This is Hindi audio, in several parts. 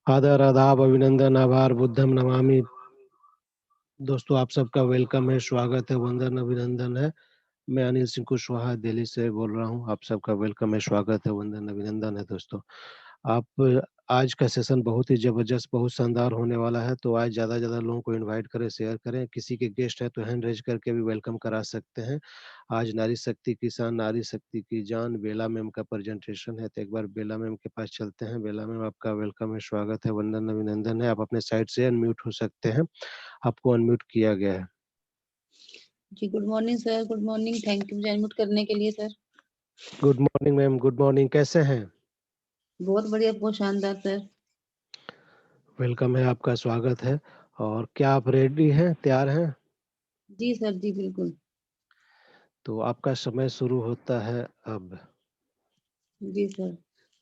आदर, आदाब, अभिनंदन, आभार, बुद्धम नमामि। दोस्तों आप सबका वेलकम है, स्वागत है, वंदन, अभिनंदन है। मैं अनिल सिंह कुशवाहा दिल्ली से बोल रहा हूँ। आप सबका वेलकम है, स्वागत है, वंदन, अभिनंदन है। दोस्तों आप आज का सेशन बहुत ही जबरदस्त, बहुत शानदार होने वाला है। तो आज ज़्यादा से ज़्यादा लोगों को इनवाइट करें, शेयर करें। किसी के गेस्ट है तो हैंड रेज करके भी वेलकम करा सकते हैं। आज नारी शक्ति किसान, नारी शक्ति की जान, बेला मैम का प्रेजेंटेशन है। तो एक बार बेला मैम के पास चलते हैं। बेला मैम आपका वेलकम है, स्वागत है, वंदन, अभिनंदन है। आप अपने साइड से अनम्यूट हो सकते हैं, आपको अनम्यूट किया गया है। जी good morning sir. Good morning. Thank you मुझे अनम्यूट करने के लिए sir. Good morning ma'am, good morning, कैसे हैं? बहुत बढ़िया, बहुत शानदार सर। वेलकम है, आपका स्वागत है। और क्या आप रेडी हैं, तैयार हैं? जी सर, जी बिल्कुल। तो आपका समय शुरू होता है अब। जी सर।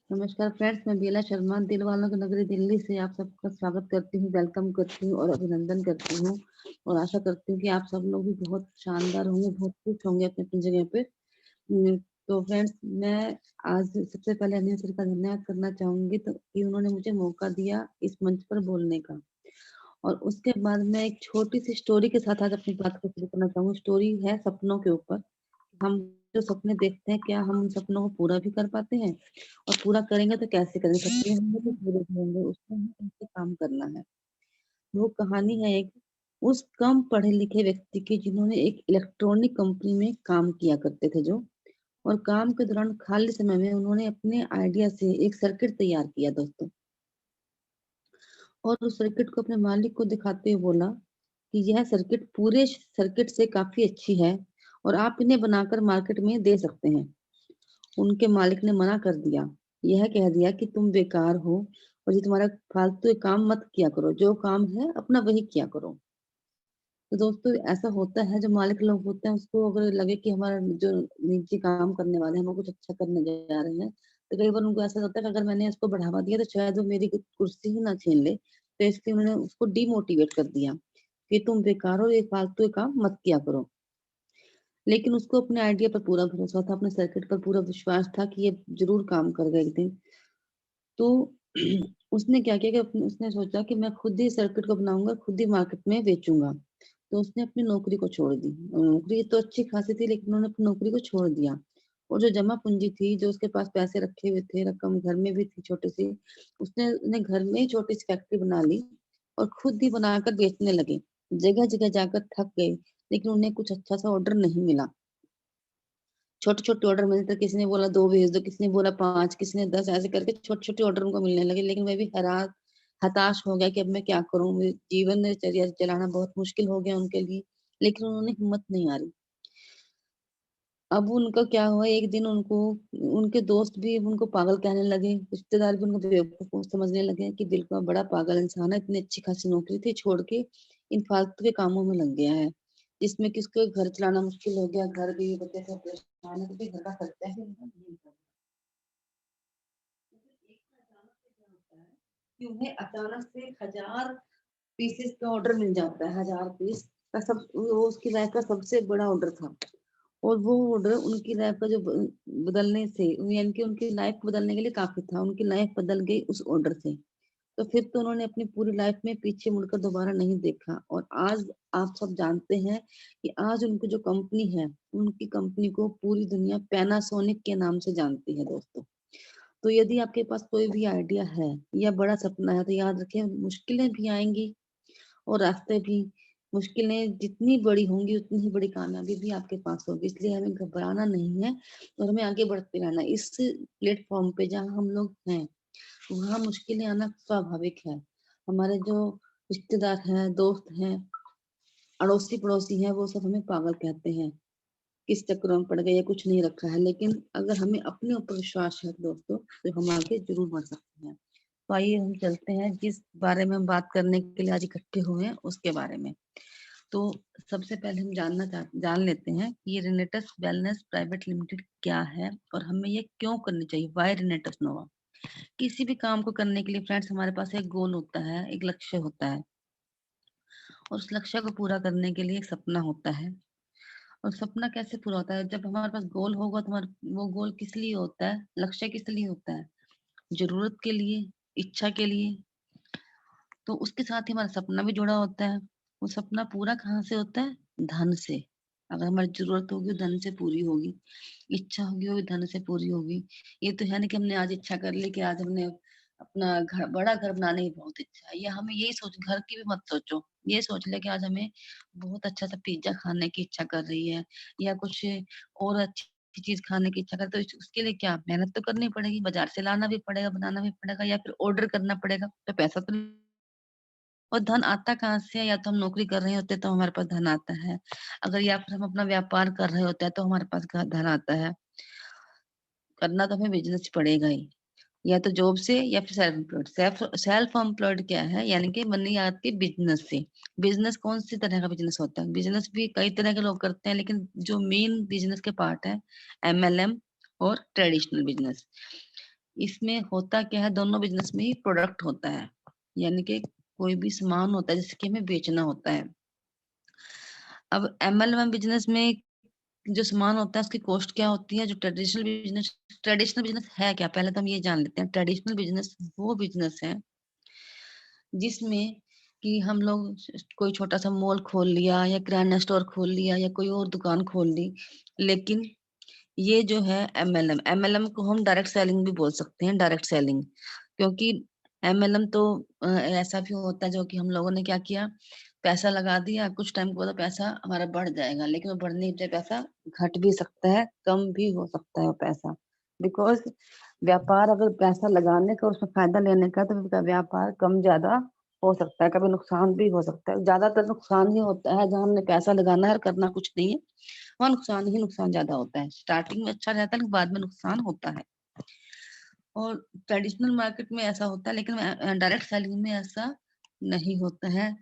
नमस्कार फ्रेंड्स, मैं बेला शर्मा दिल वालों की नगरी दिल्ली से आप सबका स्वागत करती हूँ, वेलकम करती हूँ और अभिनंदन करती हूँ। और आशा करती हूँ कि आप सब लोग भी बहुत शानदार होंगे, बहुत खुश होंगे अपनी अपनी जगह पे। तो फ्रेंड्स, मैं आज सबसे पहले अनिल सर का धन्यवाद करना चाहूंगी तो कि उन्होंने मुझे मौका दिया इस मंच पर बोलने का। और उसके बाद मैं एक छोटी सी स्टोरी के साथ आज अपनी बात को शुरू करना चाहूंगी। स्टोरी है सपनों के ऊपर। हम जो सपने देखते हैं, क्या हम उन सपनों को पूरा भी कर पाते हैं? और पूरा करेंगे तो कैसे करेंगे? सपने होंगे तो पूरे भी होंगे, उसमें हमें कैसे काम करना है। वो कहानी है एक उस कम पढ़े लिखे व्यक्ति की जिन्होंने एक इलेक्ट्रॉनिक कंपनी में काम किया करते थे जो। और काम के दौरान खाली समय में उन्होंने अपने आइडिया से एक सर्किट तैयार किया दोस्तों। और उस सर्किट को अपने मालिक को दिखाते हुए बोला कि यह सर्किट पूरे सर्किट से काफी अच्छी है और आप इन्हें बनाकर मार्केट में दे सकते हैं। उनके मालिक ने मना कर दिया। यह कह दिया कि तुम बेकार हो और ये तुम्हारा फालतू काम मत किया करो, जो काम है अपना वही किया करो। तो दोस्तों ऐसा होता है, जो मालिक लोग होते हैं उसको अगर लगे कि हमारा जो निजी काम करने वाले हैं हम कुछ अच्छा करने जा रहे हैं, तो कई बार उनको ऐसा होता है कि अगर मैंने इसको बढ़ावा दिया तो शायद वो मेरी कुर्सी ही ना छीन ले। तो इसलिए उन्होंने उसको डिमोटिवेट कर दिया कि तुम बेकार हो, ये फालतू काम मत किया करो। लेकिन उसको अपने आइडिया पर पूरा भरोसा था, अपने सर्किट पर पूरा विश्वास था कि ये जरूर काम करेगा एक दिन। तो उसने क्या किया कि उसने सोचा कि मैं खुद ही सर्किट को बनाऊंगा, खुद ही मार्केट में बेचूंगा। तो उसने अपनी नौकरी को छोड़ दी। नौकरी तो अच्छी खासी थी लेकिन उन्होंने अपनी नौकरी को छोड़ दिया। और जो जमा पूंजी थी, जो उसके पास पैसे रखे हुए थे, रकम घर में भी थी छोटी सी, उसने घर में ही छोटी सी फैक्ट्री बना ली और खुद ही बनाकर बेचने लगे। जगह जगह जाकर थक गए लेकिन उन्हें कुछ अच्छा सा ऑर्डर नहीं मिला। छोटे छोटे ऑर्डर मिलते, किसी ने बोला 2 भेज दो, किसी ने बोला 5, किसी ने 10, ऐसे करके छोटे छोटे ऑर्डर उनको मिलने लगे। लेकिन वह भी हताश हो गया कि अब मैं क्या करूं, जीवन चर्या चलाना बहुत मुश्किल हो गया उनके लिए। लेकिन उन्होंने हिम्मत नहीं हारी। अब उनका क्या हुआ, एक दिन उनको उनके दोस्त भी उनको पागल कहने लगे, रिश्तेदार भी उनको बेवकूफ समझने लगे कि दिल का बड़ा पागल इंसान है, इतनी अच्छी खासी नौकरी थी छोड़ के इन फालतू के कामों में लग गया है, जिसमें किसको घर चलाना मुश्किल हो गया, घर भी बच्चे सब परेशान है, तो फिर घर का खर्चा ही उनका नहीं निकल रहा। लेकिन एक ना अचानक से क्या होता है कि उन्हें अचानक से 1000 पीसेस का ऑर्डर मिल जाता है। 1000 पीस का सब वो उसकी लाइफ का सबसे बड़ा ऑर्डर था। और वो ऑर्डर उनकी लाइफ का जो बदलने से, यानी कि उनकी लाइफ को बदलने के लिए काफी था। उनकी लाइफ बदल गई उस ऑर्डर से। तो फिर तो उन्होंने अपनी पूरी लाइफ में पीछे मुड़कर दोबारा नहीं देखा। और आज आप सब जानते हैं कि आज उनकी जो कंपनी है, उनकी कंपनी को पूरी दुनिया पैनासोनिक के नाम से जानती है दोस्तों। तो यदि आपके पास कोई भी आइडिया है या बड़ा सपना है तो याद रखें, मुश्किलें भी आएंगी और रास्ते भी। मुश्किलें जितनी बड़ी होंगी उतनी ही बड़ी कामयाबी भी आपके पास होगी। इसलिए हमें घबराना नहीं है और हमें आगे बढ़ते रहना है। इस प्लेटफॉर्म पे जहाँ हम लोग हैं वहाँ मुश्किलें आना स्वाभाविक है। हमारे जो रिश्तेदार हैं, दोस्त हैं, अड़ोसी पड़ोसी हैं, वो सब हमें पागल कहते हैं, किस चक्करों में पड़ गए, या कुछ नहीं रखा है। लेकिन अगर हमें अपने ऊपर विश्वास है दोस्तों तो हम आगे जरूर बढ़ सकते हैं। तो आइए हम चलते हैं जिस बारे में हम बात करने के लिए आज इकट्ठे हुए हैं उसके बारे में। तो सबसे पहले हम जान लेते हैं कि ये रेनेटस वेलनेस प्राइवेट लिमिटेड क्या है और हमें ये क्यों करनी चाहिए। वाई रेनेटस नोवा? किसी भी काम को करने के लिए फ्रेंड्स हमारे पास एक गोल होता है, एक लक्ष्य होता है। और उस लक्ष्य को पूरा करने के लिए एक सपना होता है। और सपना कैसे पूरा होता है? जब हमारे पास गोल होगा तो हमारा वो गोल किस लिए होता है, लक्ष्य किस लिए होता है? जरूरत के लिए, इच्छा के लिए, तो उसके साथ ही हमारा सपना भी जुड़ा होता है। वो सपना पूरा कहाँ से होता है? धन से। अगर हमारी जरूरत होगी धन से पूरी होगी, इच्छा होगी वो धन से पूरी होगी। ये तो है नहीं कि हमने आज इच्छा कर ली कि आज हमने अपना घर, बड़ा घर बनाने की बहुत इच्छा है, या हमें यही सोच, घर की भी मत सोचो, ये सोच ले कि आज हमें बहुत अच्छा सा पिज्जा खाने की इच्छा कर रही है, या कुछ और अच्छी चीज खाने की इच्छा कर, तो उसके लिए क्या मेहनत तो करनी पड़ेगी, बाजार से लाना भी पड़ेगा, बनाना भी पड़ेगा, या फिर ऑर्डर करना पड़ेगा, तो पैसा तो। और धन आता कहाँ से है? या तो हम नौकरी कर रहे होते हैं तो हमारे पास धन आता है, अगर या फिर हम अपना व्यापार कर रहे होते हैं तो हमारे पास धन आता है। करना तो हमें बिजनेस पड़ेगा ही, या तो जॉब से या फिर सेल्फ एम्प्लॉयड। सेल्फ एम्प्लॉयड क्या है? यानी कि मनी आती है बिजनेस से। बिजनेस कौन सी तरह का बिजनेस होता है? बिजनेस भी कई तरह के लोग करते हैं, लेकिन जो मेन बिजनेस के पार्ट है एमएलएम और ट्रेडिशनल बिजनेस। इसमें होता क्या है? दोनों बिजनेस में ही प्रोडक्ट होता है, यानी कि कोई भी सामान होता है जिसके हमें बेचना होता है। अब एमएलएम बिजनेस में जो सामान होता है उसकी कॉस्ट क्या होती है? जो ट्रेडिशनल बिजनेस है क्या, पहले तो हम ये जान लेते हैं। ट्रेडिशनल बिजनेस वो बिजनेस है जिसमें कि हम लोग कोई छोटा सा मॉल खोल लिया, या किराना स्टोर खोल लिया, या कोई और दुकान खोल ली। लेकिन ये जो है एमएलएम, एमएलएम को हम डायरेक्ट सेलिंग भी बोल सकते हैं, डायरेक्ट सेलिंग। क्योंकि एमएलएम तो ऐसा भी होता है जो कि हम लोगों ने क्या किया, पैसा लगा दिया, कुछ टाइम के बाद पैसा हमारा बढ़ जाएगा, लेकिन वो बढ़ने के पैसा घट भी सकता है, कम भी हो सकता है वो पैसा। बिकॉज व्यापार अगर पैसा लगाने का उसमें फायदा लेने का, तो व्यापार कम ज्यादा हो सकता है, कभी नुकसान भी हो सकता है। ज्यादातर नुकसान ही होता है जहाँ हमने पैसा लगाना है और करना कुछ नहीं है, वहाँ नुकसान ही नुकसान ज्यादा होता है। स्टार्टिंग में अच्छा रहता है लेकिन बाद में नुकसान होता है। और ट्रेडिशनल मार्केट में ऐसा होता है, लेकिन डायरेक्ट सेलिंग में ऐसा नहीं होता है।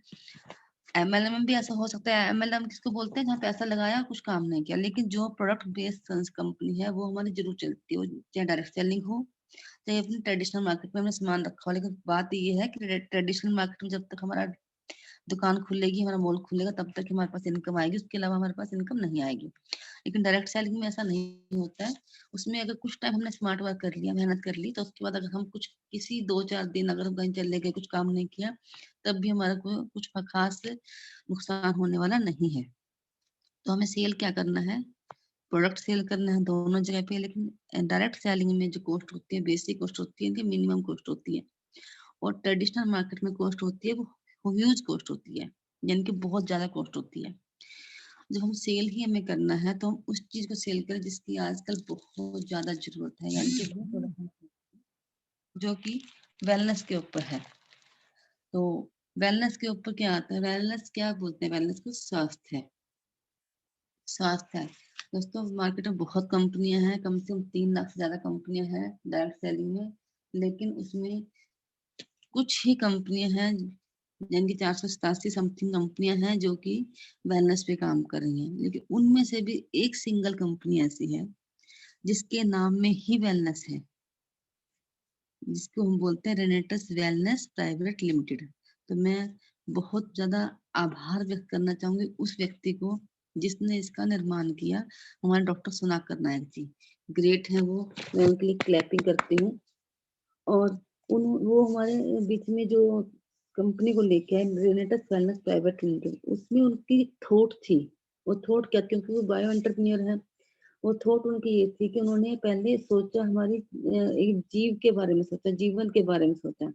एमएलएम में भी ऐसा हो सकता है। एमएलएम किसको बोलते हैं? जहाँ पैसा लगाया कुछ काम नहीं किया, लेकिन जो प्रोडक्ट बेस्ड कंपनी है वो हमारी जरूर चलती है, चाहे डायरेक्ट सेलिंग हो चाहे अपनी ट्रेडिशनल मार्केट में हमने सामान रखा हो। लेकिन बात ये है कि ट्रेडिशनल मार्केट में जब तक हमारा दुकान खुलेगी, हमारा मॉल खुलेगा, तब तक हमारे पास इनकम आएगी, उसके अलावा हमारे पास इनकम नहीं आएगी। लेकिन डायरेक्ट सेलिंग में ऐसा नहीं होता है। उसमें अगर कुछ टाइम हमने स्मार्ट वर्क कर लिया, मेहनत कर ली, तो उसके बाद अगर हम कुछ किसी 2-4 दिन अगर हम कहीं चले गए, कुछ काम नहीं किया, तब भी हमारा कोई कुछ खास नुकसान होने वाला नहीं है। तो हमें सेल क्या करना है? प्रोडक्ट सेल करना है दोनों जगह पे। लेकिन डायरेक्ट सेलिंग में जो कॉस्ट होती है, बेसिक कॉस्ट होती है, इनकी मिनिमम कॉस्ट होती है। और ट्रेडिशनल मार्केट में कॉस्ट होती है वो ह्यूज कॉस्ट होती है, यानी कि बहुत ज्यादा कॉस्ट होती है। जब हम सेल ही हमें करना है तो हम उस चीज को सेल करें जिसकी आजकल बहुत ज्यादा जरूरत है, यानी कि वो प्रोडक्ट जो कि वेलनेस के ऊपर है। तो वेलनेस के ऊपर क्या आता है? वेलनेस क्या बोलते हैं? वेलनेस को स्वास्थ्य है, स्वास्थ्य है। दोस्तों मार्केट में बहुत कंपनियां हैं, कम से कम 3 लाख से ज्यादा कंपनियां हैं डायरेक्ट सेलिंग में। लेकिन उसमें कुछ ही कंपनियां हैं, यानी कि 487 समथिंग कंपनियां हैं जो कि वेलनेस पे काम कर रही हैं। लेकिन उनमें से भी एक सिंगल कंपनी ऐसी है जिसके नाम में ही वेलनेस है, जिसको हम बोलते हैं रेनेटस वेलनेस प्राइवेट लिमिटेड। तो मैं बहुत ज्यादा आभार व्यक्त करना चाहूंगी उस व्यक्ति को जिसने इसका निर्माण किया, हमारे डॉक्टर सुनाकर नायक जी। ग्रेट है वो, मैं उनके लिए क्लैपिंग करती हूँ। और वो हमारे बीच में जो कंपनी को लेके आए, रेनेटस वेलनेस प्राइवेट लिमिटेड, उसमें उनकी थॉट थी। वो थॉट क्या? क्योंकि वो बायो एंटरप्रेन्योर है। वो थॉट उनकी ये थी कि उन्होंने पहले सोचा, हमारी एक जीव के बारे में सोचा, जीवन के बारे में सोचा,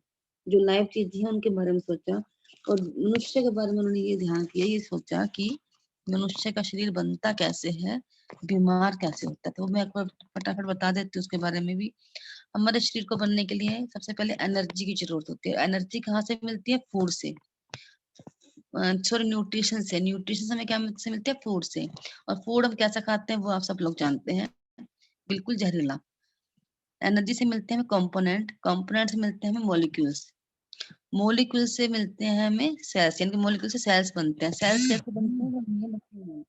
जो लाइव चीज है उनके बारे में सोचा। और मनुष्य के बारे में उन्होंने ये ध्यान किया, ये सोचा कि मनुष्य का शरीर बनता कैसे है, बीमार कैसे होता है। तो मैं एक बार फटाफट बता देती हूँ उसके बारे में भी। हमारे शरीर को बनने के लिए सबसे पहले एनर्जी की जरूरत होती है। एनर्जी कहाँ से मिलती है? फूड से, सॉरी न्यूट्रिशन से। न्यूट्रिशन हमें क्या से मिलती है? फूड से। और फूड हम कैसा खाते हैं वो आप सब लोग जानते हैं, बिल्कुल जहरीला। एनर्जी से मिलते हैं हमें कंपोनेंट, कंपोनेंट से मिलते हैं हमें मॉलिक्यूल्स, मॉलिक्यूल से मिलते हैं हमें सेल्स, यानी कि मॉलिक्यूल से सेल्स बनते हैं। सेल्स कैसे बनते हैं? वो ये मशीन है।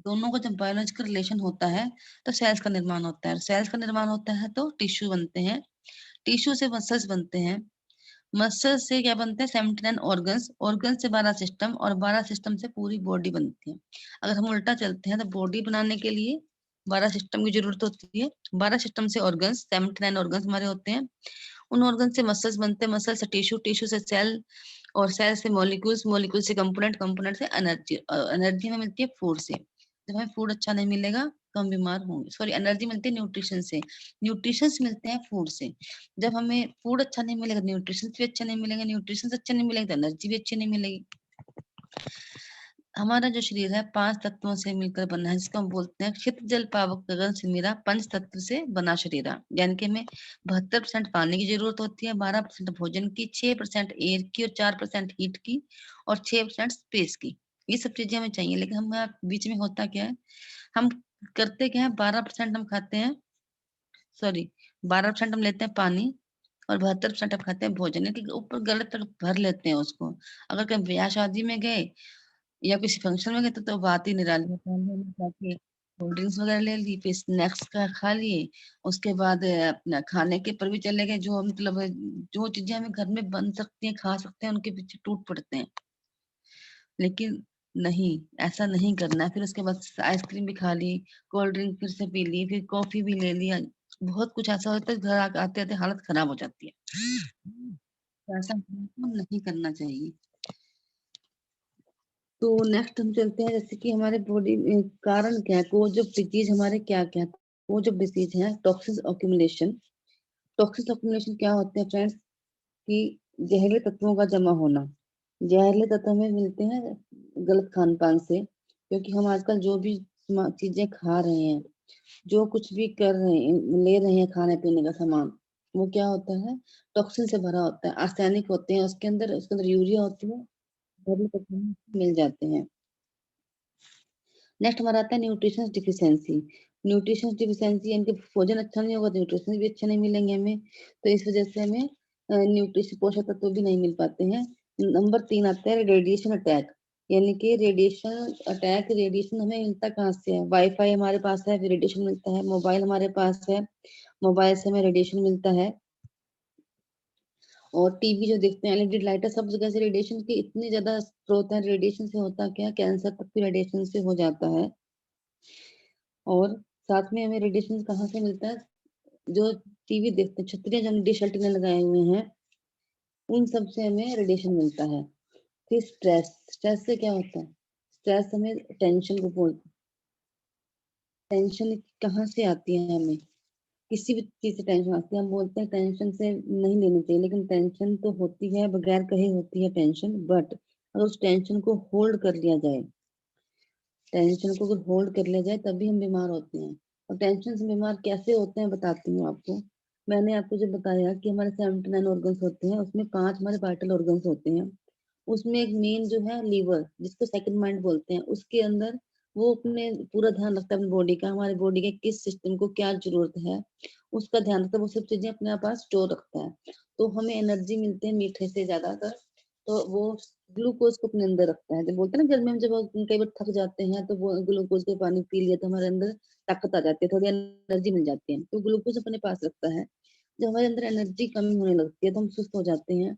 दोनों का जब बायोलॉजिकल रिलेशन होता है तो सेल्स का निर्माण होता है। सेल्स का निर्माण होता है तो टिश्यू बनते हैं, टिश्यू से मसल्स बनते हैं, मसल से क्या बनते हैं? 79 ऑर्गन्स, ऑर्गन से 12 सिस्टम, और 12 सिस्टम से पूरी बॉडी बनती है। अगर हम उल्टा चलते हैं तो बॉडी बनाने के लिए 12 सिस्टम की जरूरत होती है। 12 सिस्टम से ऑर्गन्स, 79 ऑर्गन्स हमारे होते हैं। उन ऑर्गन से मसल्स बनते हैं, मसल से टिश्यू, टिश्यू से सेल, और सेल से मॉलिक्यूल्स, मॉलिक्यूल से कंपोनेंट, कंपोनेंट से एनर्जी, एनर्जी हमें मिलती है फूड से। जब हमें फूड अच्छा नहीं मिलेगा तो हम बीमार होंगे। सॉरी, एनर्जी मिलती है न्यूट्रिशन से, न्यूट्रिशन मिलते हैं फूड से। जब हमें फूड अच्छा नहीं मिलेगा, न्यूट्रिशन भी अच्छा नहीं मिलेगा, न्यूट्रिशन अच्छा नहीं मिलेगा तो एनर्जी भी अच्छी नहीं मिलेगी। हमारा जो शरीर है 5 तत्वों से मिलकर बना है, जिसको हम बोलते हैं क्षित जल पावक गगन सिमिरा पंच तत्व से बना शरीर। यानी कि हमें 72% पानी की जरूरत होती है, 12% भोजन की, 6% एयर की और 4% हीट की और 6% स्पेस की। ये सब चीजें हमें चाहिए, लेकिन हम बीच में होता क्या है, हम करते क्या है, 12% हम खाते हैं, सॉरी 12% हम लेते हैं पानी और 72% हम खाते हैं भोजन, यानी कि ऊपर गलत भर लेते हैं उसको। अगर कहीं ब्याह शादी में गए या किसी फंक्शन में गए तो बात ही निराली है। पहले हमने जाके कोल्ड ड्रिंक्स वगैरह ले ली, फिर स्नैक्स का खा लिए, उसके बाद अपना खाने के पर भी चले गए। जो मतलब जो चीजें हमें घर में बन सकती हैं, खा सकते हैं, उनके पीछे टूट पड़ते हैं। लेकिन नहीं, ऐसा नहीं करना है। फिर उसके बाद आइसक्रीम भी खा ली, कोल्ड ड्रिंक फिर से पी ली, फिर कॉफी भी ले लिया। बहुत कुछ ऐसा होता है, घर आते आते हालत खराब हो जाती है। तो ऐसा बिल्कुल नहीं करना चाहिए। तो नेक्स्ट हम चलते हैं, जैसे कि हमारे बॉडी में कारण क्या है, कोज ऑफ डिजीज हमारे क्या क्या है। कोज ऑफ डिजीज है टॉक्सिस अक्यूमुलेशन। टॉक्सिस अक्यूमुलेशन क्या होते हैं फ्रेंड्स, कि जहरीले तत्वों का जमा होना। जहरीले तत्व हमें मिलते हैं गलत खान पान से, क्योंकि हम आजकल जो भी चीजें खा रहे हैं, जो कुछ भी कर रहे हैं, ले रहे हैं खाने पीने का सामान, वो क्या होता है, टॉक्सिन से भरा होता है, आर्सेनिक होते हैं उसके अंदर यूरिया होती है, जहरीले तत्व मिल जाते हैं। नेक्स्ट हमारा आता है न्यूट्रिशन डिफिशियंसी। न्यूट्रिशन डिफिशियंसी यानी कि भोजन अच्छा नहीं होगा तो न्यूट्रिशन भी अच्छे नहीं मिलेंगे हमें, तो इस वजह से हमें न्यूट्रिशन पोषक तत्व भी नहीं मिल पाते हैं। नंबर 3 आता है रेडिएशन अटैक। यानी कि रेडिएशन अटैक, रेडिएशन हमें मिलता कहाँ से है, वाईफाई हमारे पास है फिर रेडिएशन मिलता है, मोबाइल हमारे पास है, मोबाइल से हमें रेडिएशन मिलता है, और टीवी जो देखते हैं, एलईडी लाइट है, सब जगह से रेडिएशन की इतनी ज्यादा स्रोत है। रेडिएशन से होता क्या है, कैंसर तक भी रेडिएशन से हो जाता है। और साथ में हमें रेडिएशन कहाँ से मिलता है, जो टीवी देखते हैं, छतरियां जो डिश एंटीना लगाए हुए हैं, उन सब से हमें रेडिएशन मिलता है। फिर स्ट्रेस, स्ट्रेस से क्या होता है, स्ट्रेस हमें टेंशन को बोलते हैं। टेंशन कहाँ से आती है, हमें किसी भी चीज से टेंशन आती है, हम बोलते हैं टेंशन से नहीं लेनी चाहिए, लेकिन टेंशन तो होती है, बगैर कहे होती है टेंशन। बट अगर उस टेंशन को होल्ड कर लिया जाए, टेंशन को अगर होल्ड कर लिया जाए तभी हम बीमार होते हैं। और टेंशन से बीमार कैसे होते हैं बताती हूँ आपको। मैंने आपको जो बताया कि हमारे 79 ऑर्गन्स होते हैं, उसमें 5 हमारे वाइटल ऑर्गन्स होते हैं। उसमें एक मेन जो है लीवर, जिसको सेकंड माइंड बोलते हैं, उसके अंदर वो अपने पूरा ध्यान रखता है अपनी बॉडी का, हमारे बॉडी के किस सिस्टम को क्या जरूरत है, उसका ध्यान रखता है। वो सब चीजें अपने पास स्टोर रखता है। तो हमें एनर्जी मिलती है मीठे से ज्यादातर, तो वो ग्लूकोज को अपने अंदर रखता है। जब बोलते हैं ना गर्मी में जब कई बार थक जाते हैं तो वो ग्लूकोज के पानी पी लिया तो हमारे अंदर ताकत आ जाती है, थोड़ी एनर्जी मिल जाती है, तो ग्लूकोज अपने पास रखता है। जब हमारे अंदर एनर्जी कमी होने लगती है तो हम सुस्त हो जाते हैं।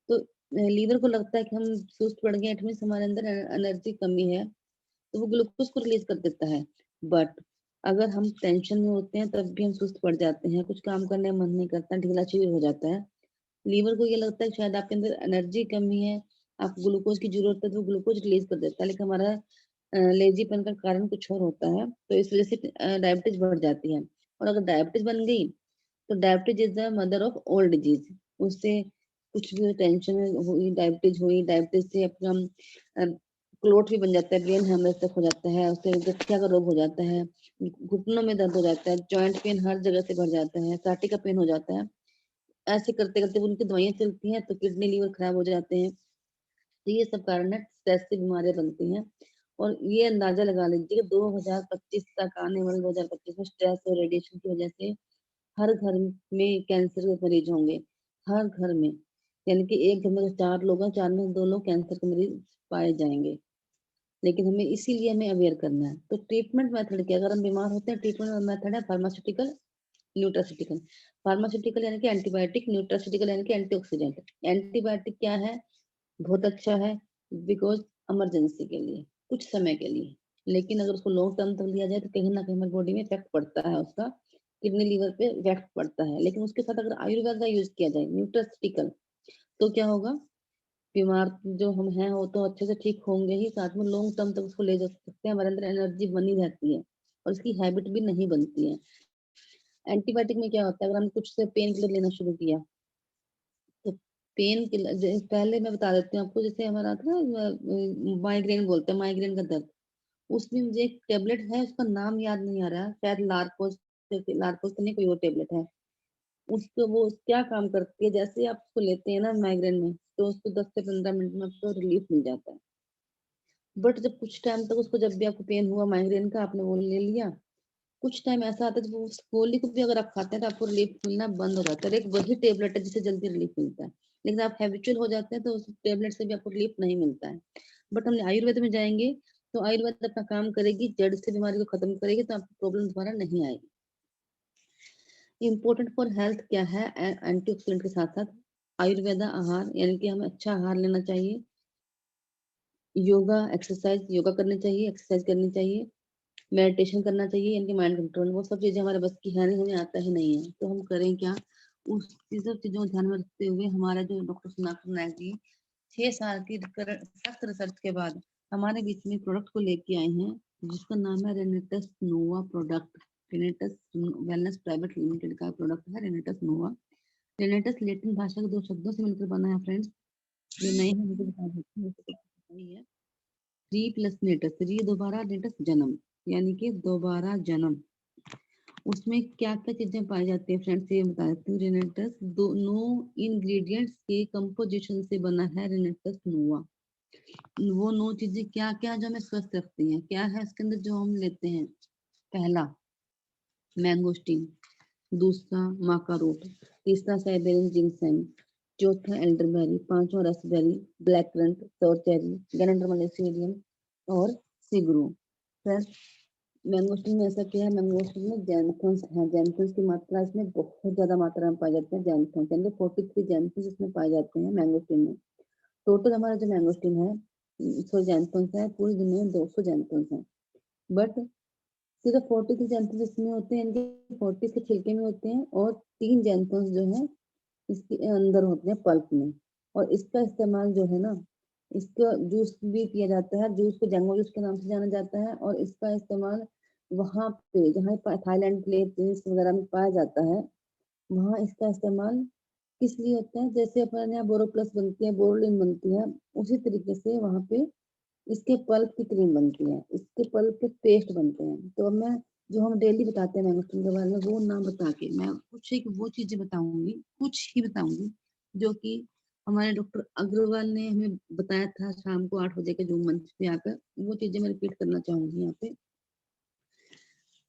तो लीवर को लगता है कि हम सुस्त पड़ गए, इट मीन्स हमारे अंदर एनर्जी कमी है, तो वो ग्लूकोज को रिलीज कर देता है। बट अगर हम टेंशन में होते हैं तब भी हम सुस्त पड़ जाते हैं, कुछ काम करने का मन नहीं करता, ढीला शरीर हो जाता है। लीवर को ये लगता है कि शायद आपके अंदर एनर्जी कमी है, आपको ग्लूकोज की जरूरत है, तो वो ग्लूकोज रिलीज कर देता है, लेकिन हमारा लेजीपन का कारण कुछ और होता है, तो इस वजह से डायबिटीज बढ़ जाती है। और अगर डायबिटीज बन गई तो diabetes is the mother of all disease. उससे कुछ भी टेंशन हुई, डायबिटीज हुई, डायबिटीज से अपना क्लोट भी बन जाता है, ब्रेन हेमरेज तक हो जाता है, उससे गठिया का रोग हो जाता है, घुटनों में दर्द हो जाता है, जॉइंट पेन हर जगह से बढ़ जाता है, साटी का पेन हो जाता है। ऐसे करते करते उनकी दवाइयां चलती हैं तो किडनी लीवर खराब हो जाते हैं। तो ये सब कारण है, स्ट्रेस से बीमारियां बनती हैं। और ये अंदाजा लगा लीजिए कि 2025 तक, आने वाले 2025 में स्ट्रेस और रेडिएशन की वजह से हर घर में कैंसर के मरीज होंगे, हर घर में। यानी कि एक घर में अगर 4 लोग हैं, 4 में 2 लोग कैंसर के मरीज पाए जाएंगे। लेकिन हमें इसीलिए हमें अवेयर करना है। तो ट्रीटमेंट मेथड क्या, अगर हम बीमार होते हैं, ट्रीटमेंट मेथड है फार्मास्यूटिकल, न्यूट्रास्यूटिकल। फार्मास्यूटिकल यानी कि एंटीबायोटिक, न्यूट्रास्यूटिकल यानी कि एंटीऑक्सीडेंट। एंटीबायोटिक क्या है, बहुत अच्छा है, बिकॉज इमरजेंसी के लिए, कुछ समय के लिए। लेकिन अगर उसको लॉन्ग टर्म तक लिया जाए तो कहीं ना कहीं हमारी बॉडी में इफेक्ट पड़ता है उसका, किडनी लीवर पे इफेक्ट पड़ता है। लेकिन उसके साथ अगर आयुर्वेद का यूज किया जाए, न्यूट्रास्यूटिकल, तो क्या होगा, बीमार जो हम हैं वो तो अच्छे से ठीक होंगे ही, साथ में लॉन्ग टर्म तक उसको ले जा सकते हैं, हमारे अंदर एनर्जी बनी रहती है और इसकी हैबिट भी नहीं बनती है। एंटीबायोटिक में क्या होता है, अगर हमने कुछ से पेन किलर लेना शुरू किया तो पेन किलर, पहले मैं बता देती हूँ आपको, जैसे हमारा था माइग्रेन बोलते हैं, माइग्रेन का दर्द, उसमें मुझे एक टेबलेट है, उसका नाम याद नहीं आ रहा, शायद लार्कोस, लार्कोस तो नहीं, कोई और टेबलेट है। उसको वो क्या काम करती है, जैसे ही आप उसको लेते हैं ना माइग्रेन में, तो उसको 10 से 15 मिनट में आपको रिलीफ मिल जाता है। बट जब कुछ टाइम तक उसको, जब भी आपको पेन हुआ माइग्रेन का, आपने वो ले लिया, कुछ टाइम ऐसा आता है जब उस गोली को भी अगर आप खाते हैं तो आपको रिलीफ मिलना बंद हो जाता है। एक वही टेबलेट है जिससे जल्दी रिलीफ मिलता है, लेकिन आप हैबिचुअल हो जाते हैं तो उस टेबलेट से भी आपको रिलीफ नहीं मिलता है। बट हम आयुर्वेद में जाएंगे तो आयुर्वेद अपना काम करेगी, जड़ से बीमारी को खत्म करेगी, तो आपको प्रॉब्लम दोबारा नहीं आएगी। इम्पोर्टेंट फॉर हेल्थ क्या है, एंटीऑक्सीडेंट के साथ साथ आयुर्वेदा आहार, यानी कि हमें अच्छा आहार लेना चाहिए, योगा एक्सरसाइज, योगा करनी चाहिए, एक्सरसाइज करनी चाहिए, मेडिटेशन करना चाहिए, यानी कि माइंड कंट्रोल। वो सब चीजें हमारे बस की है नहीं, हमें आता ही नहीं है, तो हम करें क्या, उस सब चीजों को ध्यान में रखते हुए हमारा जो डॉक्टर सुनाकर नायक जी 6 साल की सख्त रिसर्च के बाद हमारे बीच में प्रोडक्ट को लेके आए हैं, जिसका नाम है Renatus Nova product. Renatus Wellness Private Limited का प्रोडक्ट है रेनेटस नोवा। रेनेटस लैटिन भाषा के 2 शब्दों से मिलकर बना है फ्रेंड्स, जो नए हैं मुझे बता देती हूँ, वही है री प्लस नेटस, री दोबारा, नेटस जन्म, यानी कि दोबारा जन्म। उसमें क्या क्या चीजें पाई जाती है फ्रेंड्स, ये बता देती हूँ। रेनेटस दो 9 इंग्रेडिएंट्स के कंपोजिशन से बना है रेनेटस नोवा। वो 9 चीजें क्या क्या जो हमें स्वस्थ रखती हैं, क्या है इसके अंदर जो हम लेते हैं। पहला मैंगोस्टीन, दूसरा माका रूट, तीसरा साइबेरियन जिंकसेन, चौथा एल्डरबेरी, पांचवा रसबेरी, ब्लैक करंट, चेरी, गैलेंडर मलेशियम और सीग्रो। मैंगोस्टीन में ऐसा क्या है, मैंगोस्टीन में जैनथन्स है, जैनथन्स की मात्रा इसमें बहुत ज्यादा मात्रा में पाए जाते हैं। जैनथन्स यानी 43 जैनथन्स इसमें पाए जाते हैं मैंगोस्टीन में। टोटल हमारा जो मैंगोस्टीन है, जैनथन्स है, पूरी दुनिया में 200 जैनथन्स है, बट सिर्फ 43 जैनथन्स इसमें होते हैं, इनके 40 के छिलके में होते हैं, और 3 जैनथन्स जो है इसके अंदर होते हैं पल्प में। और इसका इस्तेमाल जो है ना, इसका जूस भी पिया जाता है, जूस को जैंगो जूस के नाम से जाना जाता है, और इसका इस्तेमाल वहां पे जहाँ थाईलैंड फिलीपींस वगैरह में पाया जाता है, वहां इसका इस्तेमाल किस लिए होता है, जैसे अपने यहाँ बोरोप्लस बनती है, बोरोलिन बनती है, उसी तरीके से वहां पे इसके पल्प की क्रीम बनती है, इसके पल्प के पेस्ट बनते हैं। तो अब मैं, जो हम डेली बताते हैं मैंगोस्टीन के बारे में, वो ना बता के मैं कुछ एक वो चीजें बताऊंगी, कुछ ही बताऊंगी जो कि हमारे डॉक्टर अग्रवाल ने हमें बताया था शाम को 8 बजे के जूम मंच पे आकर, वो चीजें मैं रिपीट करना चाहूंगी यहाँ पे।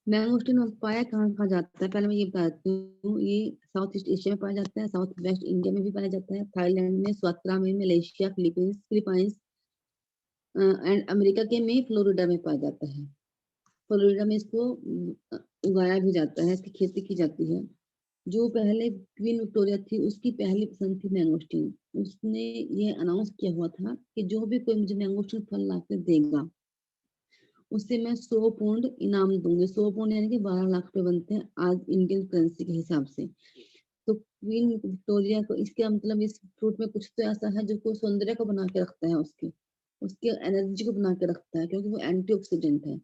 मैंगोस्टीन पाया कहाँ कहाँ जाता है, पहले मैं ये बता देती हूँ। ये साउथ ईस्ट एशिया में पाया जाता है, साउथ वेस्ट इंडिया में भी पाया जाता है, थाईलैंड में, स्वात्रा में, मलेशिया, फिलीपींस एंड अमेरिका के में फ्लोरिडा में पाया जाता है। फ्लोरिडा में इसको उगाया भी जाता है, इसकी खेती की जाती है। जो पहले क्वीन विक्टोरिया थी, उसकी पहली पसंद थी मैंगोस्टीन। उसने ये अनाउंस किया हुआ था कि जो भी कोई मुझे मैंगोस्टीन फल ला के देगा, उससे मैं 100 पौंड इनाम दूंगी। 100 पौंड यानी कि 12 लाख रुपए बनते हैं आज इंडियन करेंसी के हिसाब से। तो क्वीन विक्टोरिया को, इसका मतलब इस फ्रूट में कुछ तो ऐसा है जो को सौंदर्य को बना के रखता है, उसकी उसके एनर्जी को बना के रखता है, क्योंकि वो एंटीऑक्सीडेंट है।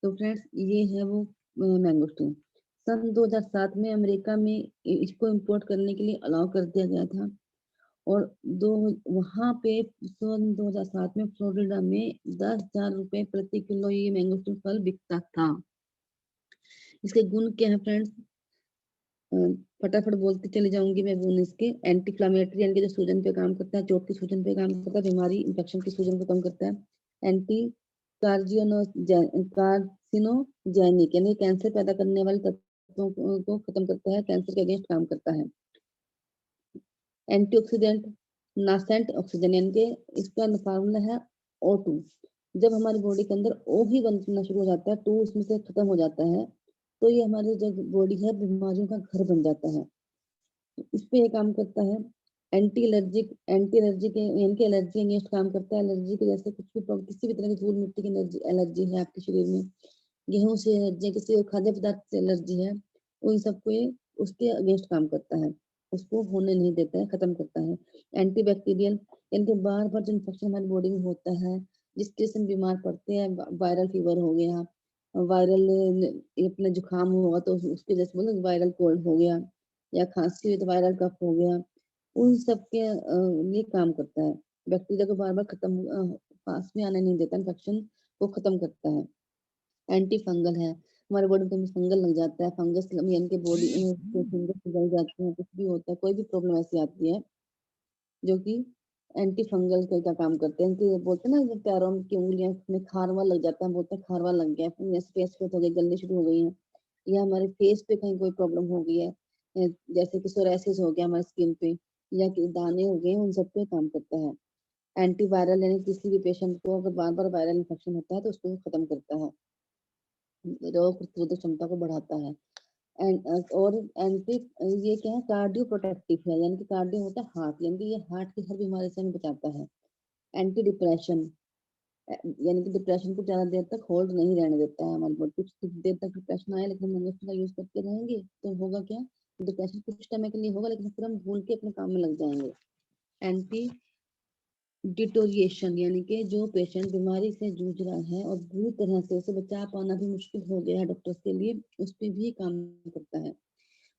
तो फ्रेंड्स ये है वो मैंगोस्टीन। सन 2007 में अमेरिका में इसको इंपोर्ट करने के लिए अलाउ कर दिया गया था, और दो वहां पे सन 2007 में फ्लोरिडा में 10,000 रुपए प्रति किलो ये मैंगोस्टीन फल बिकता था। इसके गुण क्या है फ्रेंड्स, फटाफट बोलते चले जाऊंगी मैं गुण इसके। एंटी फ्लामेटरी यानी कि जो सूजन पे काम करता है, चोट की सूजन पे काम करता है, बीमारी इंफेक्शन की सूजन पे कम करता है। एंटी कार्सिनोजेनिक यानी कैंसर पैदा करने वाले तत्वों को खत्म करता है, कैंसर के अगेंस्ट काम करता है। एंटीऑक्सीडेंट, नासेंट ऑक्सीजन, यानी कि इसका फॉर्मूला है O2। जब हमारी बॉडी के अंदर O ही बनना शुरू हो जाता है, 2 उसमें से खत्म हो जाता है, तो ये हमारी जो बॉडी है बीमारियों का घर बन जाता है। इस पे ये काम करता है। एंटी एलर्जी के यानी कि एलर्जी अगेंस्ट काम करता है। एलर्जी के जैसे कुछ भी किसी भी तरह की धूल मिट्टी की एलर्जी एलर्जी है आपके शरीर में, गेहूं से एलर्जी, किसी खाद्य पदार्थ से एलर्जी है, उन सबको ये उसके अगेंस्ट काम करता है। उसको होने नहीं देता है, खत्म करता है। एंटीबैक्टीरियल यानी कि बार-बार जो इन्फेक्शन हमारी बॉडी में होता है, जिसके से हम बीमार पड़ते हैं, वायरल फीवर हो गया, वायरल अपने जुकाम हुआ तो उसके जैसे बोले वायरल कोल्ड हो गया, या खांसी हुई तो वायरल कफ हो गया, उन सब के लिए काम करता है। बैक्टीरिया को बार-बार खत्म पास में आने नहीं देता, इन्फेक्शन को खत्म करता है। एंटी फंगल है, हमारे बॉडी में कहीं फंगल लग जाता है, फंगस यानी कि बॉडी फंगस जल जाती है, कुछ भी होता है, कोई भी प्रॉब्लम ऐसी आती है जो कि एंटी फंगल का काम करते हैं। कि बोलते हैं ना जब पैरों की उंगलियां में खारवा लग जाता है, बोलते हैं खारवा लग गया है, जैसे फेस पे हो गई, जलनी शुरू हो गई है, या हमारे फेस पे कहीं कोई प्रॉब्लम हो गई है, जैसे कि सोरायसिस हो गया हमारी स्किन पे, या कि दाने हो गए, उन सब पे काम करता है। एंटीवायरल यानी किसी भी पेशेंट को अगर बार बार वायरल इन्फेक्शन होता है तो उसको खत्म करता है, रोग प्रतिरोधक क्षमता को बढ़ाता है। और एंटी ये क्या है, कार्डियो प्रोटेक्टिव है, यानी कि कार्डियो होता है हार्ट, यानी कि ये हार्ट की हर बीमारी से हमें बचाता है। एंटी डिप्रेशन यानी कि डिप्रेशन को ज्यादा देर तक होल्ड नहीं रहने देता है हमारी बॉडी, कुछ देर तक डिप्रेशन आए लेकिन हम उसका यूज करते रहेंगे तो होगा क्या, डिप्रेशन कुछ समय के लिए होगा लेकिन फिर हम भूल के अपने काम में लग जाएंगे। एंटी डिटोरिएशन यानी कि जो पेशेंट बीमारी से जूझ रहा है और बुरी तरह से उसे बचा पाना भी मुश्किल हो गया है डॉक्टर्स के लिए, उस पे भी काम करता है।